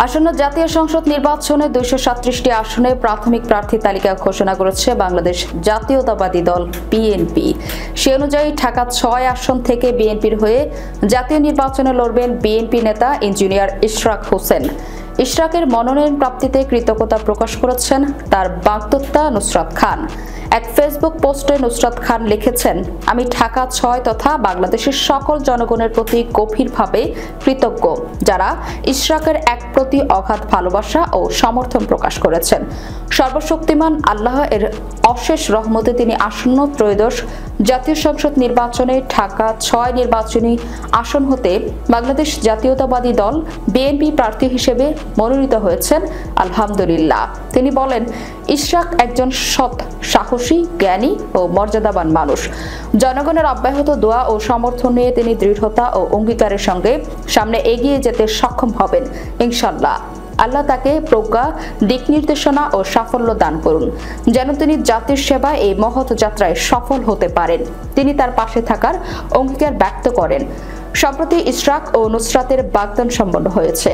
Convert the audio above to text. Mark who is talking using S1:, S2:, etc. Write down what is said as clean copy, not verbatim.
S1: আসন্ন জাতীয় সংসদ নির্বাচনে 237টি আসনে প্রাথমিক প্রার্থী তালিকা ঘোষণা করেছে বাংলাদেশ জাতীয়তাবাদী দল বিএনপি। সে অনুযায়ী ঢাকা 6 আসন থেকে বিএনপির হয়ে জাতীয় নির্বাচনে লড়বেন বিএনপি নেতা ইঞ্জিনিয়ার ইশরাক হোসেন। ইশরাকের মনোনয়ন প্রাপ্তিতে কৃতজ্ঞতা প্রকাশ করেছেন তার বাগদত্তা নুসরাত খান। এক ফেসবুক পোস্টে নুসরাত খান লিখেছেন, আমি ঢাকা 6 তথা বাংলাদেশের সকল জনগণের প্রতি গভীরভাবে কৃতজ্ঞ, যারা ইশরাকের এক প্রতি অগাধ ভালোবাসা ও সমর্থন প্রকাশ করেছেন। সর্বশক্তিমান আল্লাহ এর অশেষ রহমতে তিনি আসন্ন ত্রয়োদশ জাতীয় সংসদ নির্বাচনে ঢাকা 6 নির্বাচনী আসন হতে বাংলাদেশ জাতীয়তাবাদী দল বিএনপি প্রার্থী হিসেবে মনোনীত হয়েছেন। আলহামদুলিল্লাহ। তিনি বলেন, ইশরাক একজন সৎ, সাহসী, জ্ঞানী ও মর্যাদাবান মানুষ। জনগণের অব্যাহত দোয়া ও সমর্থন নিয়ে তিনি দৃঢ়তা ও অঙ্গীকারের সঙ্গে সামনে এগিয়ে যেতে সক্ষম হবেন ইনশাআল্লাহ। আল্লাহ তাকে প্রজ্ঞা, দিক নির্দেশনা ও সাফল্য দান করুন, যেন তিনি জাতির সেবায় এই মহৎ যাত্রায় সফল হতে পারেন। তিনি তার পাশে থাকার অঙ্গীকার ব্যক্ত করেন। সম্প্রতি ইশরাক ও নুসরাতের বাগদান সম্পন্ন হয়েছে।